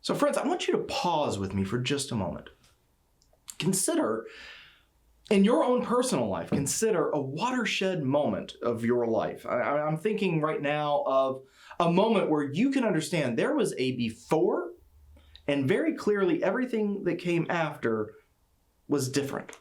So friends, I want you to pause with me for just a moment. Consider, in your own personal life, consider a watershed moment of your life. I'm thinking right now of a moment where you can understand there was a before, and very clearly everything that came after was different.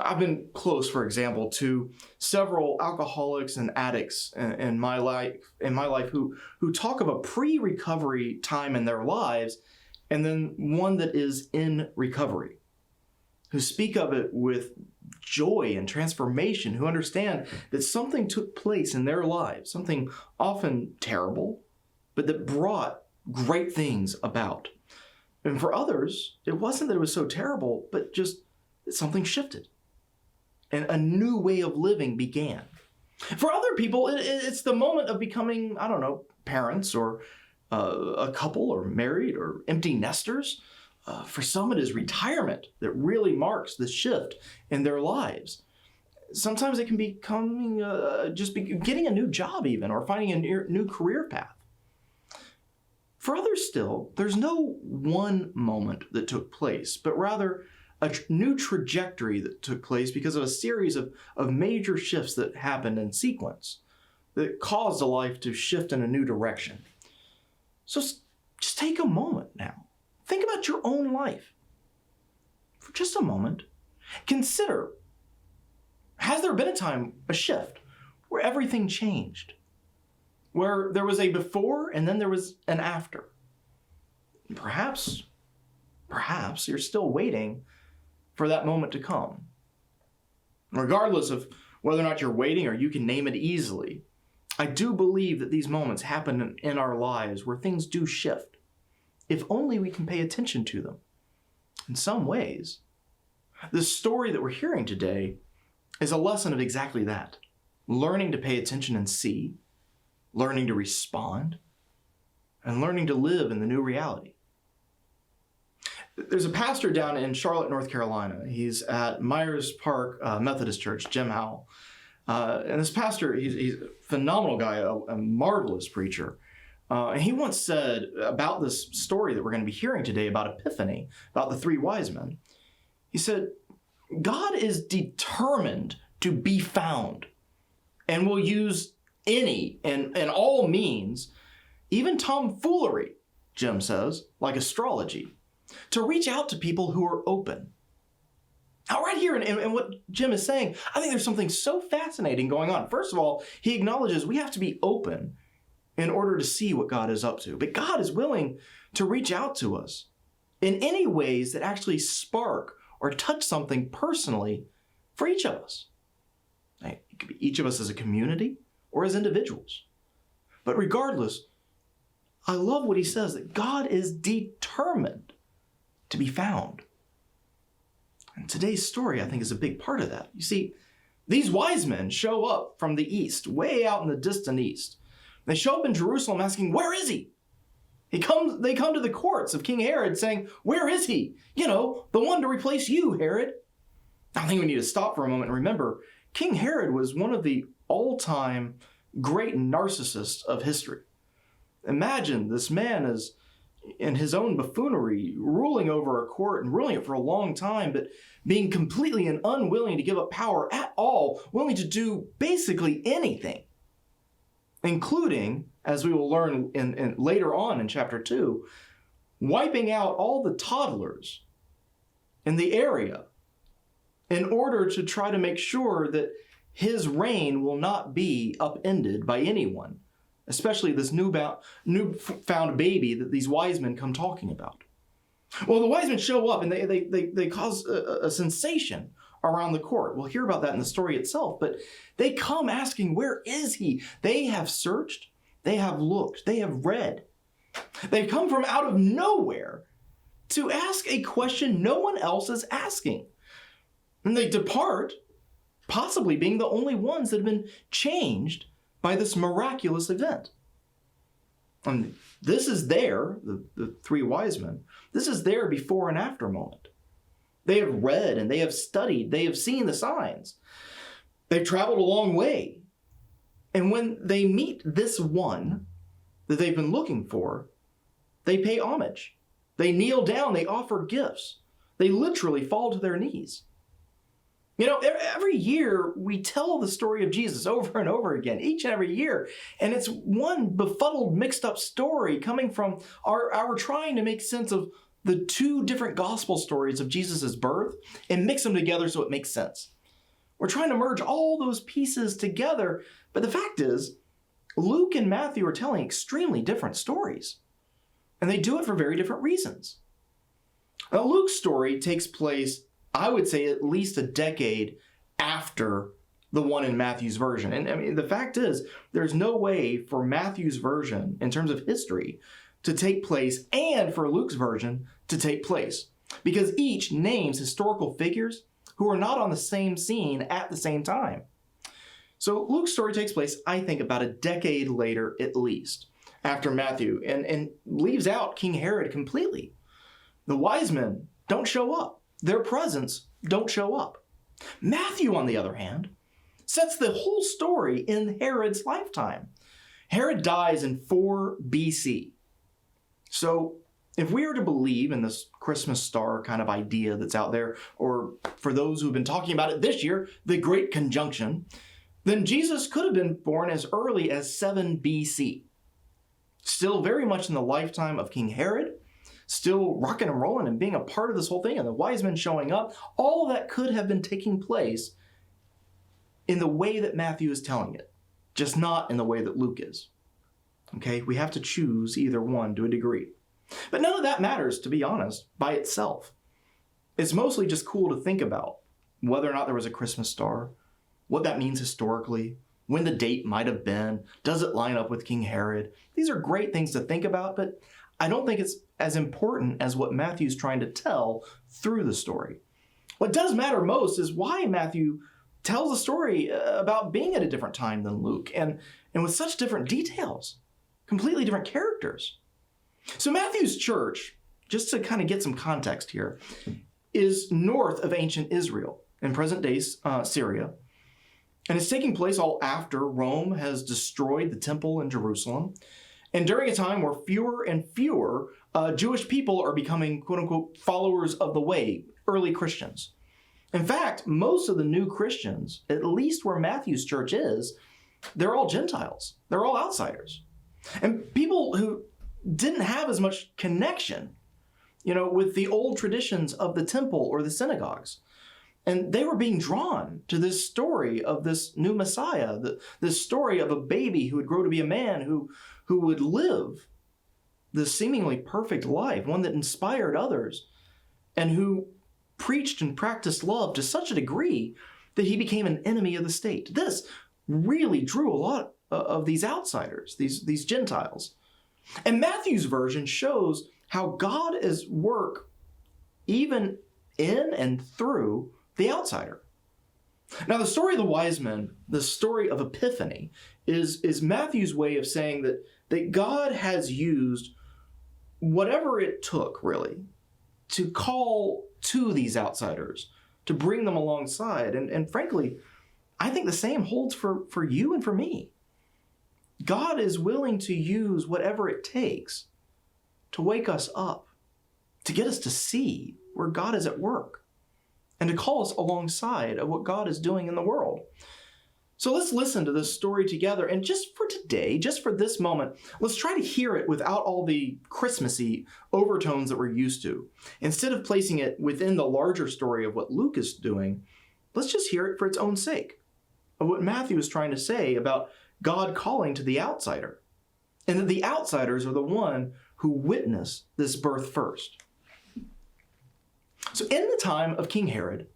I've been close, for example, to several alcoholics and addicts in my life who talk of a pre-recovery time in their lives and then one that is in recovery, who speak of it with joy and transformation, who understand that something took place in their lives, something often terrible, but that brought great things about. And for others, it wasn't that it was so terrible, but just that something shifted and a new way of living began. For other people, it's the moment of becoming, parents or a couple or married or empty nesters. For some, it is retirement that really marks the shift in their lives. Sometimes it can be getting a new job even, or finding a new career path. For others still, there's no one moment that took place, but rather a new trajectory that took place because of a series of major shifts that happened in sequence that caused a life to shift in a new direction. So just take a moment now. Think about your own life for just a moment. Consider, has there been a shift where everything changed? Where there was a before and then there was an after? Perhaps you're still waiting for that moment to come. Regardless of whether or not you're waiting or you can name it easily, I do believe that these moments happen in our lives where things do shift, if only we can pay attention to them. In some ways, the story that we're hearing today is a lesson of exactly that. Learning to pay attention and see, learning to respond, and learning to live in the new reality. There's a pastor down in Charlotte, North Carolina. He's at Myers Park Methodist Church, Jim Howell. And this pastor, he's a phenomenal guy, a marvelous preacher. And he once said about this story that we're going to be hearing today about Epiphany, about the three wise men. He said, God is determined to be found and will use any and all means, even tomfoolery, Jim says, like astrology, to reach out to people who are open. Now, right here in what Jim is saying, I think there's something so fascinating going on. First of all, he acknowledges we have to be open in order to see what God is up to. But God is willing to reach out to us in any ways that actually spark or touch something personally for each of us. It could be each of us as a community or as individuals. But regardless, I love what he says, that God is determined to be found. And today's story, I think, is a big part of that. You see, these wise men show up from the east, way out in the distant east. They show up in Jerusalem asking, where is he? They come to the courts of King Herod saying, where is he? The one to replace you, Herod. I think we need to stop for a moment and remember, King Herod was one of the all-time great narcissists of history. Imagine this man is in his own buffoonery, ruling over a court and ruling it for a long time, but being completely and unwilling to give up power at all, willing to do basically anything, including, as we will learn in later on in chapter 2, wiping out all the toddlers in the area in order to try to make sure that his reign will not be upended by anyone, especially this newfound baby that these wise men come talking about. Well, the wise men show up and they cause a sensation around the court. We'll hear about that in the story itself, but they come asking, where is he? They have searched, they have looked, they have read. They've come from out of nowhere to ask a question no one else is asking. And they depart, possibly being the only ones that have been changed by this miraculous event. And this is the three wise men, this is their before and after moment. They have read and they have studied, they have seen the signs. They've traveled a long way. And when they meet this one that they've been looking for, They pay homage. They kneel down. They offer gifts. They literally fall to their knees. You know, every year we tell the story of Jesus over and over again, each and every year. And it's one befuddled, mixed up story coming from our trying to make sense of the two different gospel stories of Jesus' birth and mix them together so it makes sense. We're trying to merge all those pieces together. But the fact is, Luke and Matthew are telling extremely different stories. And they do it for very different reasons. Now, Luke's story takes place, I would say, at least a decade after the one in Matthew's version. And I mean, the fact is, there's no way for Matthew's version, in terms of history, to take place and for Luke's version to take place. Because each names historical figures who are not on the same scene at the same time. So Luke's story takes place, I think, about a decade later at least, after Matthew, and leaves out King Herod completely. The wise men don't show up. Their presence don't show up. Matthew, on the other hand, sets the whole story in Herod's lifetime. Herod dies in 4 BC. So if we are to believe in this Christmas star kind of idea that's out there, or for those who've been talking about it this year, the Great Conjunction, then Jesus could have been born as early as 7 BC. Still very much in the lifetime of King Herod, still rocking and rolling and being a part of this whole thing, and the wise men showing up. All of that could have been taking place in the way that Matthew is telling it, just not in the way that Luke is. Okay, we have to choose either one to a degree. But none of that matters, to be honest, by itself. It's mostly just cool to think about whether or not there was a Christmas star, what that means historically, when the date might have been, does it line up with King Herod? These are great things to think about, but I don't think it's as important as what Matthew's trying to tell through the story. What does matter most is why Matthew tells a story about being at a different time than Luke, and with such different details, completely different characters. So Matthew's church, just to kind of get some context here, is north of ancient Israel, in present-day Syria, and it's taking place all after Rome has destroyed the temple in Jerusalem, and during a time where fewer and fewer Jewish people are becoming, quote-unquote, followers of the way, early Christians. In fact, most of the new Christians, at least where Matthew's church is, they're all Gentiles. They're all outsiders. And people who didn't have as much connection, with the old traditions of the temple or the synagogues. And they were being drawn to this story of this new Messiah, this story of a baby who would grow to be a man who would live this seemingly perfect life, one that inspired others, and who preached and practiced love to such a degree that he became an enemy of the state. This really drew a lot of these outsiders, these Gentiles. And Matthew's version shows how God is work even in and through the outsider. Now, the story of the wise men, the story of Epiphany, is Matthew's way of saying that God has used whatever it took, really, to call to these outsiders, to bring them alongside. And frankly, I think the same holds for you and for me. God is willing to use whatever it takes to wake us up, to get us to see where God is at work, and to call us alongside of what God is doing in the world. So let's listen to this story together. And just for today, just for this moment, let's try to hear it without all the Christmassy overtones that we're used to. Instead of placing it within the larger story of what Luke is doing, let's just hear it for its own sake, of what Matthew is trying to say about God calling to the outsider, and that the outsiders are the one who witness this birth first. So in the time of King Herod,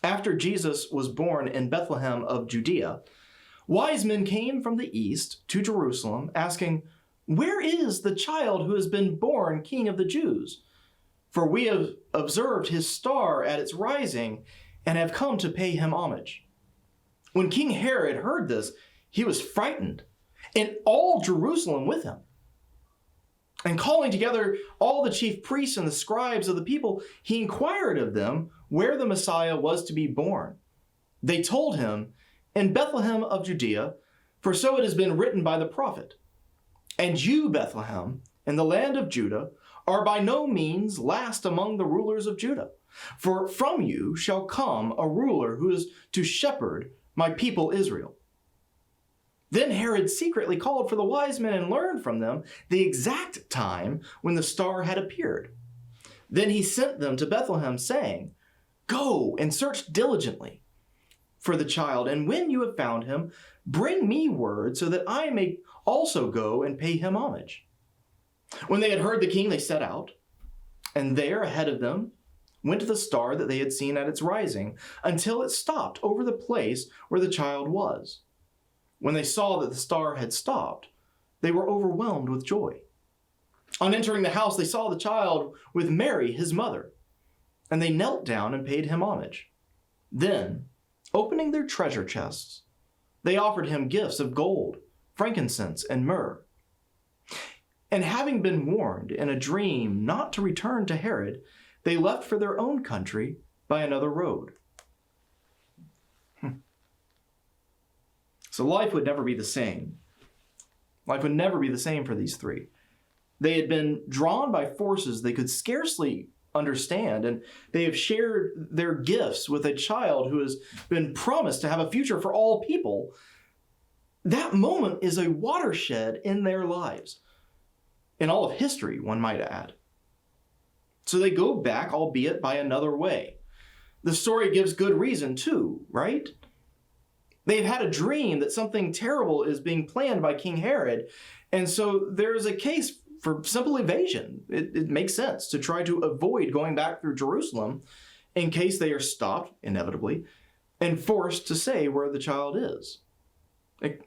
after Jesus was born in Bethlehem of Judea, wise men came from the east to Jerusalem asking, "Where is the child who has been born King of the Jews? For we have observed his star at its rising and have come to pay him homage." When King Herod heard this, he was frightened, and all Jerusalem with him. And calling together all the chief priests and the scribes of the people, he inquired of them where the Messiah was to be born. They told him, "In Bethlehem of Judea, for so it has been written by the prophet. And you, Bethlehem, in the land of Judah are by no means last among the rulers of Judah. For from you shall come a ruler who is to shepherd my people Israel." Then Herod secretly called for the wise men and learned from them the exact time when the star had appeared. Then he sent them to Bethlehem, saying, "Go and search diligently for the child, and when you have found him, bring me word so that I may also go and pay him homage." When they had heard the king, they set out, and there ahead of them went the star that they had seen at its rising, until it stopped over the place where the child was. When they saw that the star had stopped, they were overwhelmed with joy. On entering the house, they saw the child with Mary, his mother, and they knelt down and paid him homage. Then, opening their treasure chests, they offered him gifts of gold, frankincense, and myrrh. And having been warned in a dream not to return to Herod, they left for their own country by another road. So life would never be the same. Life would never be the same for these three. They had been drawn by forces they could scarcely understand, and they have shared their gifts with a child who has been promised to have a future for all people. That moment is a watershed in their lives, in all of history, one might add. So they go back, albeit by another way. The story gives good reason too, right? They've had a dream that something terrible is being planned by King Herod, and so there is a case for simple evasion. It makes sense to try to avoid going back through Jerusalem in case they are stopped, inevitably, and forced to say where the child is. But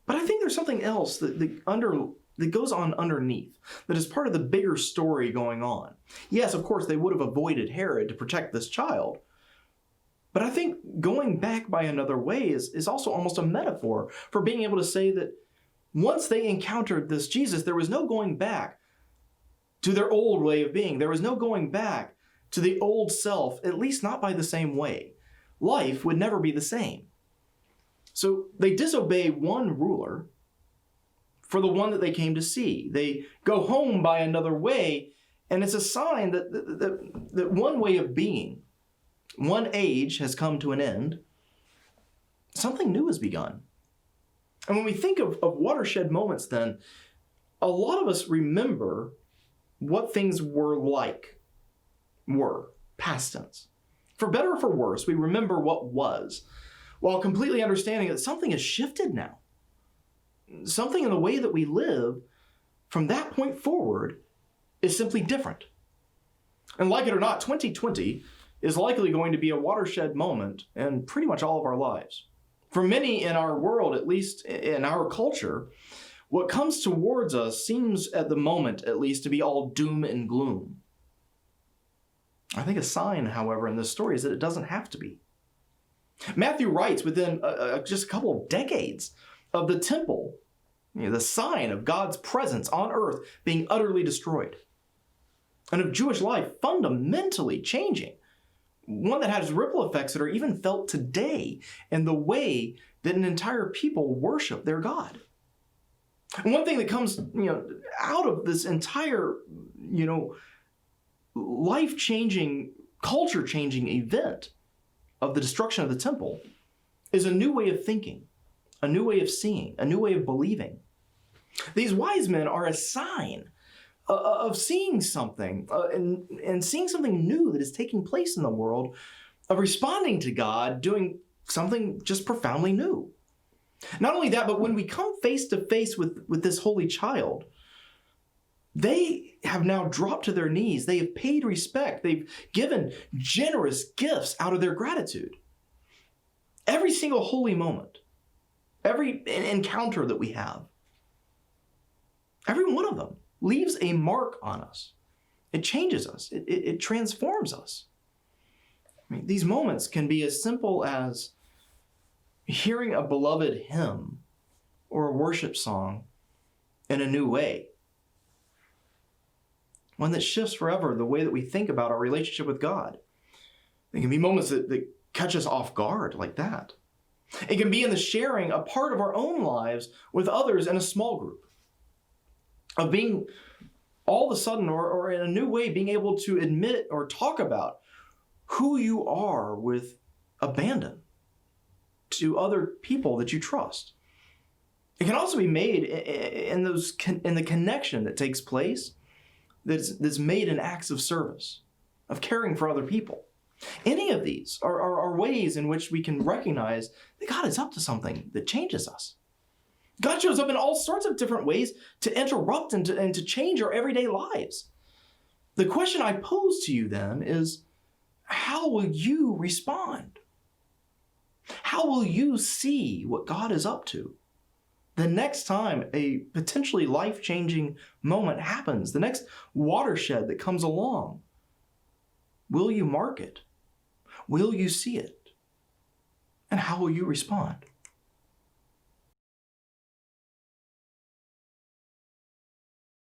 I think there's something else that goes on underneath, that is part of the bigger story going on. Yes, of course, they would have avoided Herod to protect this child, but I think going back by another way is also almost a metaphor for being able to say that once they encountered this Jesus, there was no going back to their old way of being. There was no going back to the old self, at least not by the same way. Life would never be the same. So they disobey one ruler for the one that they came to see. They go home by another way, and it's a sign that one way of being, one age has come to an end. Something new has begun. And when we think of watershed moments, then, a lot of us remember what things were, past tense. For better or for worse, we remember what was, while completely understanding that something has shifted now. Something in the way that we live from that point forward is simply different. And like it or not, 2020 is likely going to be a watershed moment in pretty much all of our lives. For many in our world, at least in our culture, what comes towards us seems at the moment, at least, to be all doom and gloom. I think a sign, however, in this story is that it doesn't have to be. Matthew writes within just a couple of decades of the temple, the sign of God's presence on earth being utterly destroyed, and of Jewish life fundamentally changing, one that has ripple effects that are even felt today in the way that an entire people worship their God. And one thing that comes, out of this entire, life-changing, culture-changing event of the destruction of the temple is a new way of thinking, a new way of seeing, a new way of believing. These wise men are a sign of seeing something and seeing something new that is taking place in the world, of responding to God, doing something just profoundly new. Not only that, but when we come face to face with this holy child, they have now dropped to their knees. They have paid respect. They've given generous gifts out of their gratitude. Every single holy moment, every encounter that we have, every one of them leaves a mark on us. It changes us. It transforms us. These moments can be as simple as hearing a beloved hymn or a worship song in a new way. One that shifts forever the way that we think about our relationship with God. It can be moments that catch us off guard like that. It can be in the sharing a part of our own lives with others in a small group. Of being all of a sudden, or in a new way, being able to admit or talk about who you are with abandon to other people that you trust. It can also be made in the connection that takes place that's made in acts of service, of caring for other people. Any of these are ways in which we can recognize that God is up to something that changes us. God shows up in all sorts of different ways to interrupt and to change our everyday lives. The question I pose to you then is, how will you respond? How will you see what God is up to? The next time a potentially life-changing moment happens, the next watershed that comes along, will you mark it? Will you see it? And how will you respond?